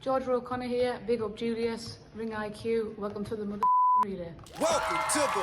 Georgia O'Connor here. Big up Julius. Ring IQ. Welcome to the relay. Welcome to the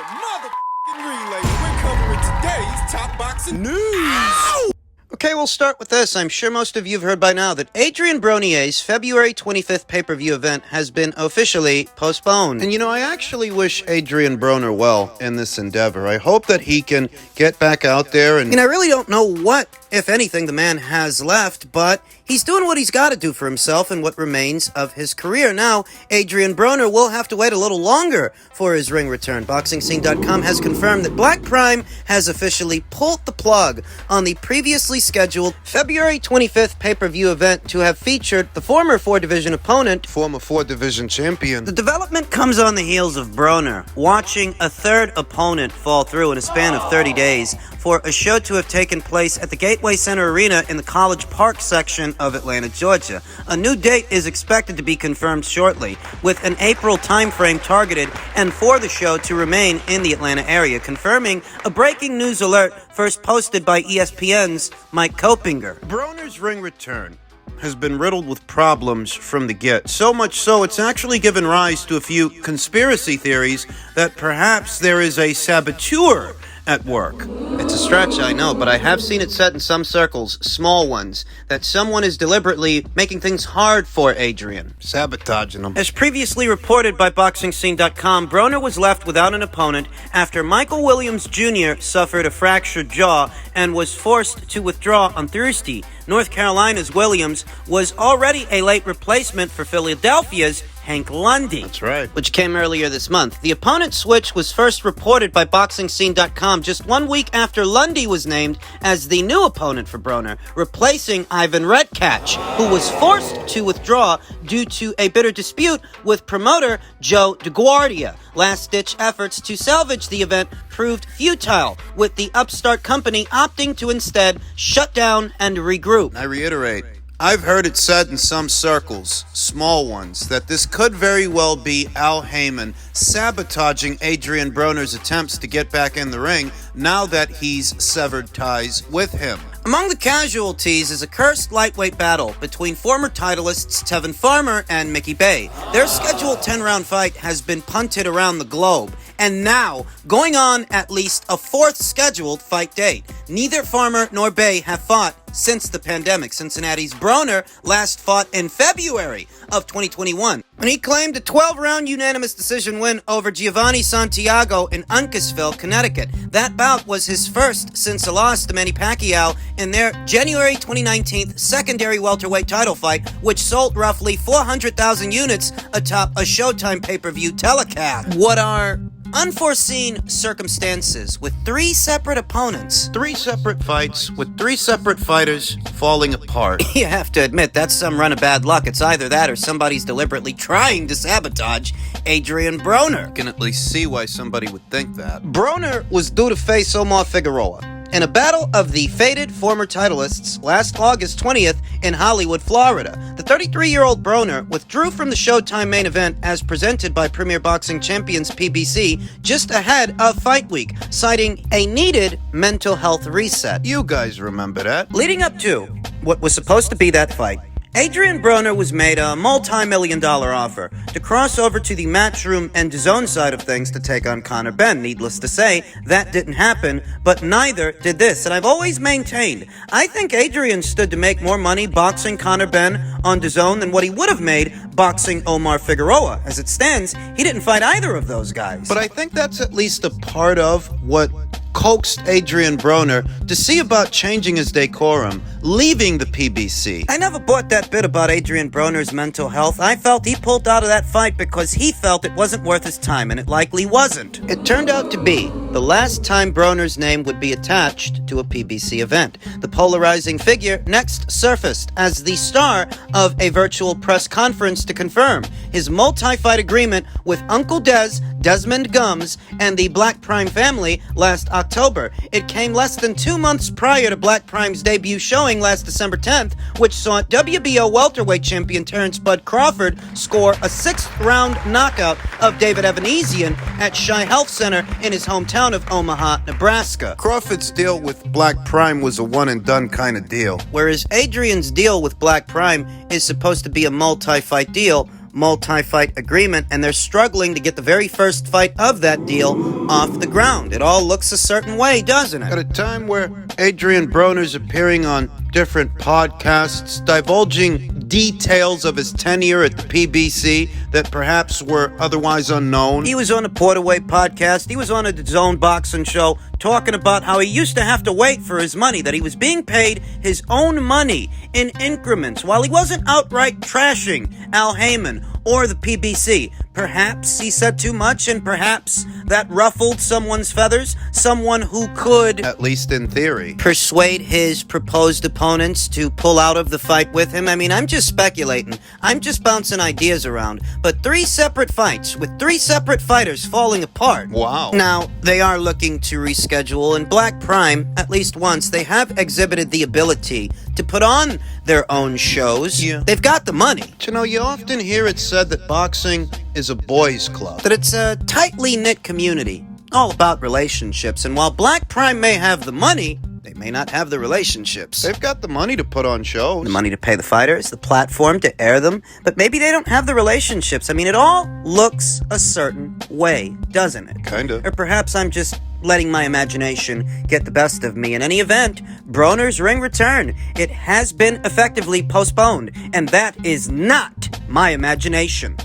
relay. We're covering today's top boxing news. Ow! Okay, we'll start with this. I'm sure most of you have heard by now that Adrian Bronier's February 25th pay-per-view event has been officially postponed. And I actually wish Adrian Broner well in this endeavor. I hope that he can get back out there and I really don't know what, if anything, the man has left, but he's doing what he's got to do for himself in what remains of his career. Now, Adrian Broner will have to wait a little longer for his ring return. BoxingScene.com has confirmed that Black Prime has officially pulled the plug on the previously scheduled February 25th pay-per-view event to have featured the former 4-division opponent, former 4-division champion. The development comes on the heels of Broner watching a third opponent fall through in a span of 30 days for a show to have taken place at the Gateway Center Arena in the College Park section of Atlanta, Georgia. A new date is expected to be confirmed shortly, with an April timeframe targeted and for the show to remain in the Atlanta area, confirming a breaking news alert first posted by ESPN's Mike Kopinger. Broner's ring return has been riddled with problems from the get. So much so, it's actually given rise to a few conspiracy theories that perhaps there is a saboteur at work. It's a stretch, I know, but I have seen it said in some circles, small ones, that someone is deliberately making things hard for Adrian. Sabotaging him. As previously reported by BoxingScene.com, Broner was left without an opponent after Michael Williams Jr. suffered a fractured jaw and was forced to withdraw on Thursday. North Carolina's Williams was already a late replacement for Philadelphia's Hank Lundy. That's right. Which came earlier this month. The opponent switch was first reported by BoxingScene.com just 1 week after Lundy was named as the new opponent for Broner, replacing Ivan Redkach, who was forced to withdraw due to a bitter dispute with promoter Joe DeGuardia. Last-ditch efforts to salvage the event proved futile, with the upstart company opting to instead shut down and regroup. I reiterate, I've heard it said in some circles, small ones, that this could very well be Al Heyman sabotaging Adrian Broner's attempts to get back in the ring now that he's severed ties with him. Among the casualties is a cursed lightweight battle between former titleists Tevin Farmer and Mickey Bay. Their scheduled 10-round fight has been punted around the globe, and now going on at least a fourth scheduled fight date. Neither Farmer nor Bay have fought since the pandemic. Cincinnati's Broner last fought in February of 2021, when he claimed a 12-round unanimous decision win over Giovanni Santiago in Uncasville, Connecticut. That bout was his first since a loss to Manny Pacquiao in their January 2019 secondary welterweight title fight, which sold roughly 400,000 units atop a Showtime pay-per-view telecast. What are unforeseen circumstances with 3 separate opponents? 3 separate fights with 3 separate fighters falling apart. You have to admit, that's some run of bad luck. It's either that or somebody's deliberately trying to sabotage Adrian Broner. I can at least see why somebody would think that. Broner was due to face Omar Figueroa in a battle of the fated former titleists last August 20th in Hollywood, Florida. The 33-year-old Broner withdrew from the Showtime main event as presented by Premier Boxing Champions PBC just ahead of fight week, citing a needed mental health reset. You guys remember that. Leading up to what was supposed to be that fight, Adrian Broner was made a multi-million-dollar offer to cross over to the Matchroom and DAZN side of things to take on Conor Benn. Needless to say, that didn't happen, but neither did this. And I've always maintained, I think Adrian stood to make more money boxing Conor Benn on DAZN than what he would have made boxing Omar Figueroa. As it stands, he didn't fight either of those guys. But I think that's at least a part of what coaxed Adrian Broner to see about changing his decorum, leaving the PBC. I never bought that bit about Adrian Broner's mental health. I felt he pulled out of that fight because he felt it wasn't worth his time, and it likely wasn't. It turned out to be the last time Broner's name would be attached to a PBC event. The polarizing figure next surfaced as the star of a virtual press conference to confirm his multi-fight agreement with Uncle Desmond Gums, and the Black Prime family last October. It came less than 2 months prior to Black Prime's debut showing last December 10th, which saw WBO welterweight champion Terrence Bud Crawford score a 6th-round knockout of David Evanesian at Shai Health Center in his hometown town of Omaha, Nebraska. Crawford's deal with Black Prime was a one-and-done kind of deal. Whereas Adrian's deal with Black Prime is supposed to be a multi-fight deal, multi-fight agreement, and they're struggling to get the very first fight of that deal off the ground. It all looks a certain way, doesn't At it? a time where Adrian Broner's appearing on different podcasts, divulging details of his tenure at the PBC that perhaps were otherwise unknown. He was on a Portaway podcast. He was on a DAZN boxing show talking about how he used to have to wait for his money, that he was being paid his own money in increments while he wasn't outright trashing Al Heyman or the PBC. Perhaps he said too much, and perhaps that ruffled someone's feathers, someone who could, At least in theory. persuade his proposed opponents to pull out of the fight with him. I mean, I'm just speculating. I'm just bouncing ideas around. But 3 separate fights with 3 separate fighters falling apart. Wow. Now, they are looking to reschedule, and Black Prime, at least once, they have exhibited the ability to put on their own shows. Yeah. They've got the money. But you know, you often hear it said that boxing is a boys' club. That it's a tightly knit community, all about relationships. And while Black Prime may have the money, they may not have the relationships. They've got the money to put on shows. The money to pay the fighters, the platform to air them, but maybe they don't have the relationships. I mean, it all looks a certain way, doesn't it? Kinda. Or perhaps I'm just letting my imagination get the best of me. In any event, Broner's ring return. It has been effectively postponed, and that is not my imagination.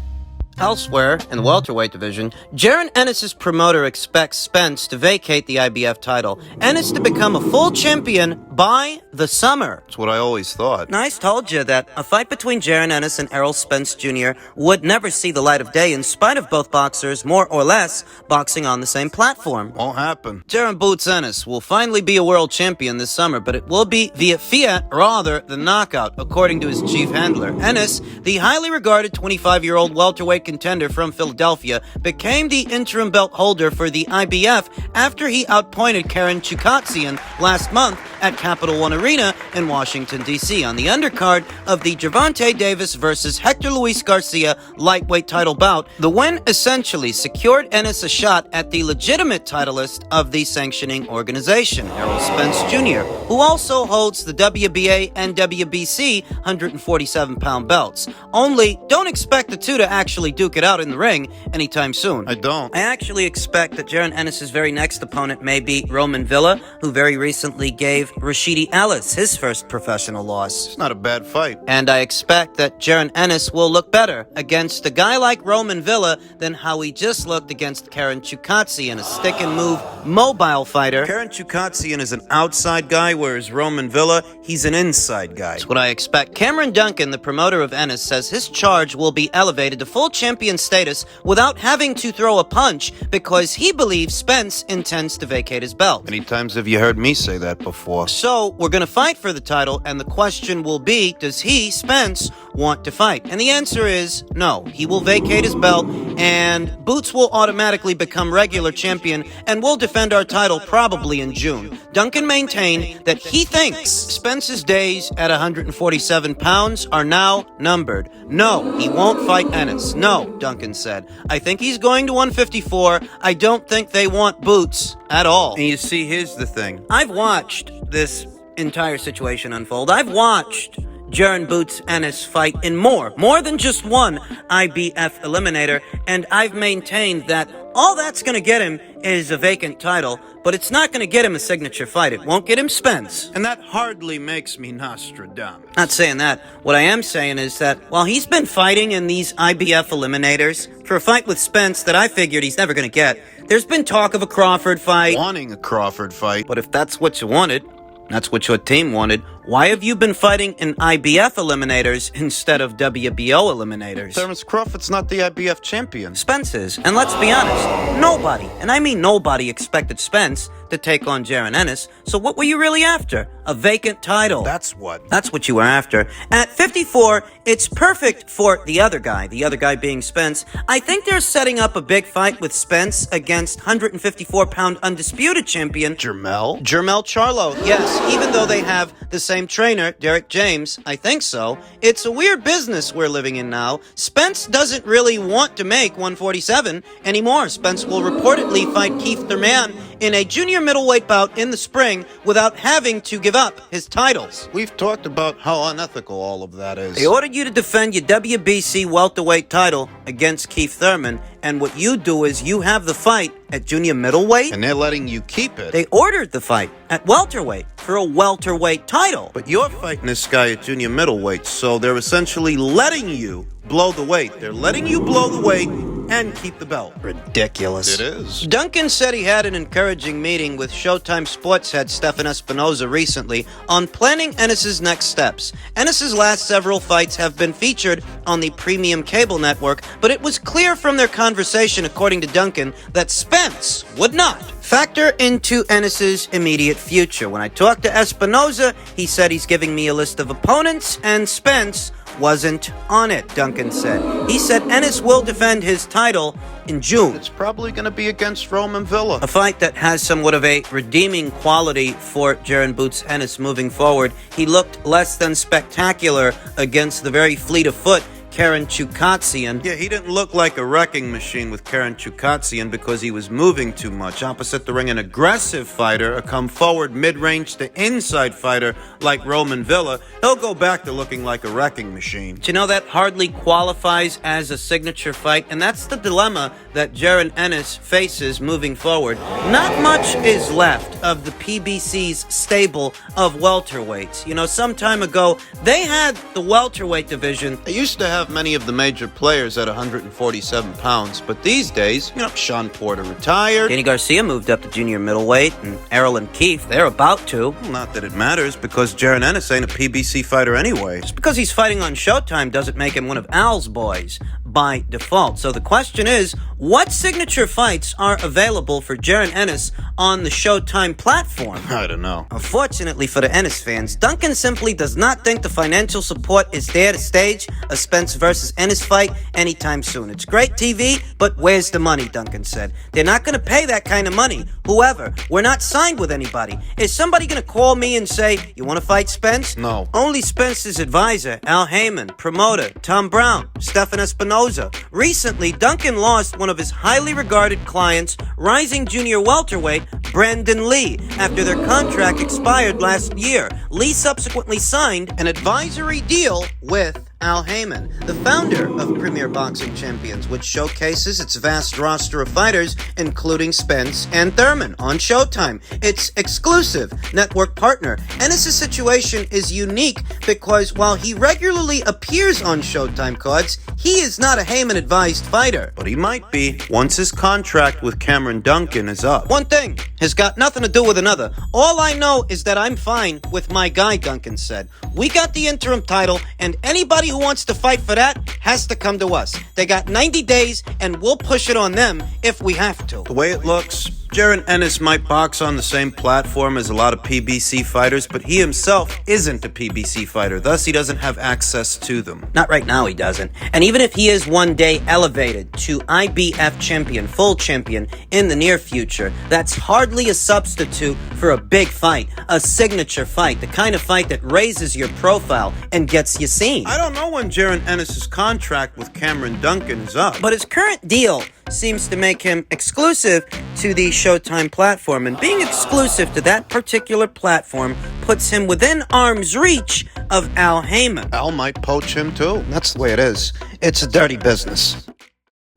Elsewhere, in the welterweight division, Jaron Ennis' promoter expects Spence to vacate the IBF title. Ennis to become a full champion by the summer. That's what I always thought. Now, I told you that a fight between Jaron Ennis and Errol Spence Jr. would never see the light of day in spite of both boxers, more or less, boxing on the same platform. Won't happen. Jaron Boots Ennis will finally be a world champion this summer, but it will be via fiat rather than knockout, according to his chief handler. Ennis, the highly regarded 25-year-old welterweight contender from Philadelphia, became the interim belt holder for the IBF after he outpointed Karen Chukatsian last month at Capital One Arena in Washington, D.C. on the undercard of the Gervonta Davis versus Hector Luis Garcia lightweight title bout. The win essentially secured Ennis a shot at the legitimate titleist of the sanctioning organization, Errol Spence Jr., who also holds the WBA and WBC 147-pound belts. Only, don't expect the two to actually duke it out in the ring anytime soon. I don't. I actually expect that Jaron Ennis' very next opponent may be Roman Villa, who very recently gave Rashidi Ellis his first professional loss. It's not a bad fight. And I expect that Jaron Ennis will look better against a guy like Roman Villa than how he just looked against Karen Chukatsian, a stick-and-move mobile fighter. Karen Chukatsian is an outside guy, whereas Roman Villa, he's an inside guy. That's what I expect. Cameron Duncan, the promoter of Ennis, says his charge will be elevated to full champion status without having to throw a punch because he believes Spence intends to vacate his belt. Many times have you heard me say that before? So, we're going to fight for the title, and the question will be, does he, Spence, want to fight? And the answer is no. He will vacate his belt, and Boots will automatically become regular champion, and we'll defend our title probably in June. Duncan maintained that he thinks Spence's days at 147 pounds are now numbered. No, he won't fight Ennis. No, Duncan said. I think he's going to 154. I don't think they want Boots at all. And you see, here's the thing. I've watched this entire situation unfold. I've watched Jaron Boots Ennis fight in more than just one IBF eliminator, and I've maintained that all that's going to get him is a vacant title, but it's not going to get him a signature fight. It won't get him Spence. And that hardly makes me Nostradamus. Not saying that. What I am saying is that while he's been fighting in these IBF eliminators for a fight with Spence that I figured he's never going to get, there's been talk of a Crawford fight. Wanting a Crawford fight. But if that's what you wanted, that's what your team wanted, why have you been fighting in IBF eliminators instead of WBO eliminators? Terrence Crawford's not the IBF champion. Spence is, and let's be honest, nobody, and I mean nobody, expected Spence to take on Jaron Ennis, so what were you really after? A vacant title. That's what. That's what you were after. At 54, it's perfect for the other guy being Spence. I think they're setting up a big fight with Spence against 154-pound undisputed champion Jermell Charlo. Yes, even though they have the same trainer, Derek James, I think so. It's a weird business we're living in now. Spence doesn't really want to make 147 anymore. Spence will reportedly fight Keith Thurman in a junior middleweight bout in the spring without having to give up his titles. We've talked about how unethical all of that is. They ordered you to defend your WBC welterweight title against Keith Thurman, and what you do is you have the fight at junior middleweight, And they're letting you keep it. they ordered the fight at welterweight for a welterweight title. But you're fighting this guy at junior middleweight, so they're essentially letting you blow the weight. They're letting you blow the weight and keep the belt. Ridiculous. It is. Duncan said he had an encouraging meeting with Showtime sports head Stefan Espinoza recently on planning Ennis's next steps. Ennis's last several fights have been featured on the premium cable network, but it was clear from their conversation, according to Duncan, that Spence would not factor into Ennis's immediate future. When I talked to Espinoza, he said he's giving me a list of opponents, and Spence wasn't on it, Duncan said. He said Ennis will defend his title in June. It's probably going to be against Roman Villa. A fight that has somewhat of a redeeming quality for Jaron Boots Ennis moving forward. He looked less than spectacular against the very fleet of foot Karen Chukatsian. Yeah, he didn't look like a wrecking machine with Karen Chukatsian because he was moving too much. Opposite the ring, an aggressive fighter, a come forward mid-range to inside fighter like Roman Villa, he'll go back to looking like a wrecking machine. Do you know that hardly qualifies as a signature fight? And that's the dilemma that Jaron Ennis faces moving forward. Not much is left of the PBC's stable of welterweights. You know, some time ago, they had the welterweight division. They used to have many of the major players at 147 pounds, but these days, Sean Porter retired. Danny Garcia moved up to junior middleweight, and Errol and Keith, they're about to. Well, not that it matters, because Jaron Ennis ain't a PBC fighter anyway. Just because he's fighting on Showtime doesn't make him one of Al's boys by default. So the question is, what signature fights are available for Jaron Ennis on the Showtime platform? I don't know. Unfortunately for the Ennis fans, Duncan simply does not think the financial support is there to stage a Spence versus Ennis fight anytime soon. It's great TV, but where's the money, Duncan said. They're not going to pay that kind of money. Whoever. We're not signed with anybody. Is somebody going to call me and say, you want to fight Spence? No. Only Spence's advisor, Al Heyman, promoter, Tom Brown, Stefan Espinoza. Recently, Duncan lost one of his highly regarded clients, rising junior welterweight Brandon Lee, after their contract expired last year. Lee subsequently signed an advisory deal with Al Heyman, the founder of Premier Boxing Champions, which showcases its vast roster of fighters, including Spence and Thurman, on Showtime, its exclusive network partner. Ennis' situation is unique because while he regularly appears on Showtime cards, he is not a Heyman-advised fighter. But he might be once his contract with Cameron Duncan is up. One thing has got nothing to do with another. All I know is that I'm fine with my guy, Duncan said. We got the interim title, and anybody who wants to fight for that has to come to us. They got 90 days, and we'll push it on them if we have to. The way it looks, Jaron Ennis might box on the same platform as a lot of PBC fighters, but he himself isn't a PBC fighter, thus he doesn't have access to them. Not right now, he doesn't. And even if he is one day elevated to IBF champion, full champion, in the near future, that's hardly a substitute for a big fight, a signature fight, the kind of fight that raises your profile and gets you seen. I don't know when Jaron Ennis' contract with Cameron Duncan is up. But his current deal seems to make him exclusive to the Showtime platform, and being exclusive to that particular platform puts him within arm's reach of Al Heyman. Al might poach him too. That's the way it is. It's a dirty business.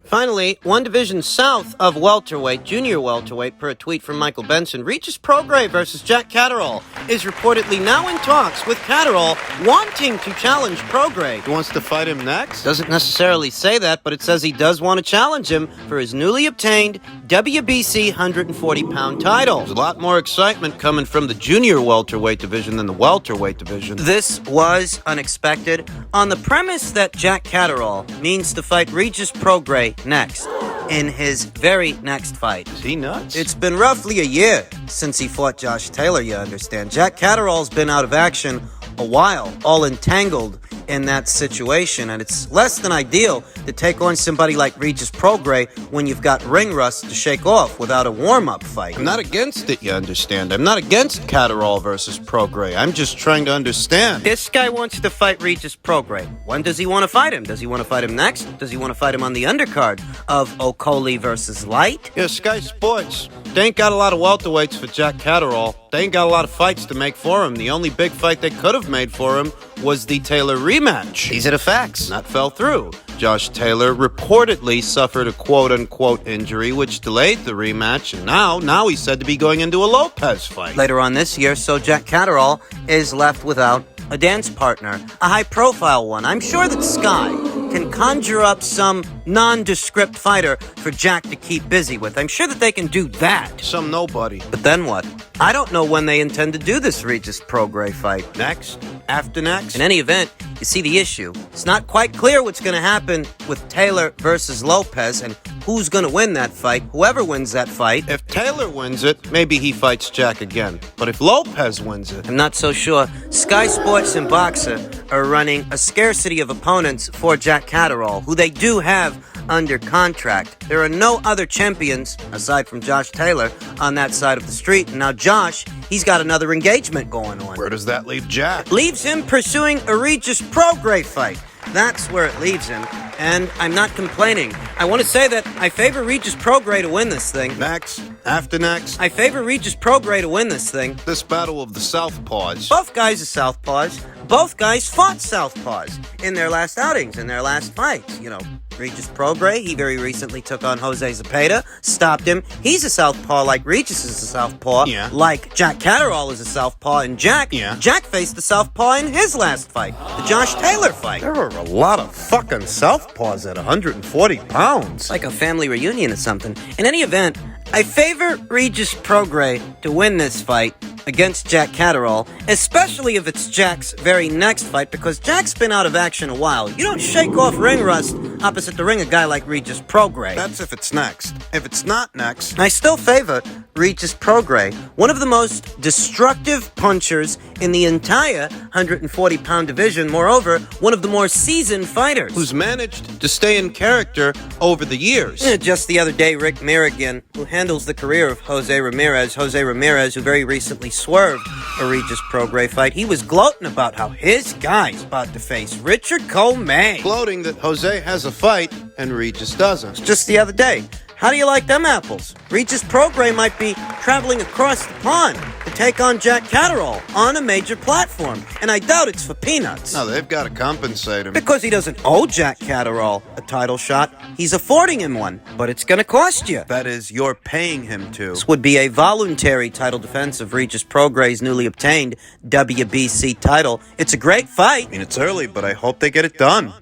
Finally, one division south of welterweight, junior welterweight, per a tweet from Michael Benson, Regis Prograis versus Jack Catterrall is reportedly now in talks with Catterrall wanting to challenge Prograis. He wants to fight him next? Doesn't necessarily say that, but it says he does want to challenge him for his newly obtained WBC 140-pound title. There's a lot more excitement coming from the junior welterweight division than the welterweight division. This was unexpected on the premise that Jack Catterrall means to fight Regis Prograis next, in his very next fight. Is he nuts? It's been roughly a year since he fought Josh Taylor, you understand. Jack Catterall's been out of action a while, all entangled in that situation, and it's less than ideal to take on somebody like Regis Prograis when you've got ring rust to shake off without a warm-up fight. I'm not against it, you understand. I'm not against Catterrall versus Prograis. I'm just trying to understand. This guy wants to fight Regis Prograis. When does he want to fight him? Does he want to fight him next? Does he want to fight him on the undercard of Okoli versus Light? Yeah, Sky Sports. They ain't got a lot of welterweights for Jack Catterrall. They ain't got a lot of fights to make for him. The only big fight they could have made for him was the Taylor rematch. These are the facts. That fell through. Josh Taylor reportedly suffered a quote-unquote injury, which delayed the rematch, and now he's said to be going into a Lopez fight. Later on this year, so Jack Catterrall is left without a dance partner, a high-profile one. I'm sure that Sky can conjure up some nondescript fighter for Jack to keep busy with. I'm sure that they can do that. Some nobody. But then what? I don't know when they intend to do this Regis Prograis fight. Next? After next? In any event, you see the issue. It's not quite clear what's going to happen with Taylor versus Lopez and who's going to win that fight. Whoever wins that fight. If Taylor wins it, maybe he fights Jack again. But if Lopez wins it... I'm not so sure. Sky Sports and Boxer are running a scarcity of opponents for Jack Catterrall, who they do have under contract. There are no other champions, aside from Josh Taylor, on that side of the street. And now Josh, he's got another engagement going on. Where does that leave Jack? Leaves him pursuing a Regis Prograis fight. That's where it leaves him, and I'm not complaining. I want to say that I favor Regis Prograis to win this thing. Next? After next? I favor Regis Prograis to win this thing. This battle of the Southpaws. Both guys are Southpaws. Both guys fought Southpaws in their last outings, in their last fights. You know, Regis Prograis, he very recently took on Jose Zepeda, stopped him. He's a southpaw like Regis is a southpaw. Yeah. Like Jack Catterrall is a southpaw, and Jack faced the southpaw in his last fight, the Josh Taylor fight. There are a lot of fucking southpaws at 140 pounds. Like a family reunion or something. In any event, I favor Regis Prograis to win this fight against Jack Catterrall, especially if it's Jack's very next fight, because Jack's been out of action a while. You don't shake off ring rust opposite the ring a guy like Regis Prograis. That's if it's next. If it's not next... I still favor Regis Prograis, one of the most destructive punchers in the entire 140-pound division. Moreover, one of the more seasoned fighters. Who's managed to stay in character over the years. Just the other day, Rick Mirrigan, who handles the career of Jose Ramirez, who very recently swerved a Regis Prograis fight, he was gloating about how his guy's about to face Richard Comey. Gloating that Jose has a fight and Regis doesn't. Just the other day. How do you like them apples? Regis Prograis might be traveling across the pond to take on Jack Catterall on a major platform, and I doubt it's for peanuts. No, they've got to compensate him. Because he doesn't owe Jack Catterall a title shot, he's affording him one, but it's gonna cost you. That is, you're paying him to. This would be a voluntary title defense of Regis Prograis' newly obtained WBC title. It's a great fight. I mean, it's early, but I hope they get it done.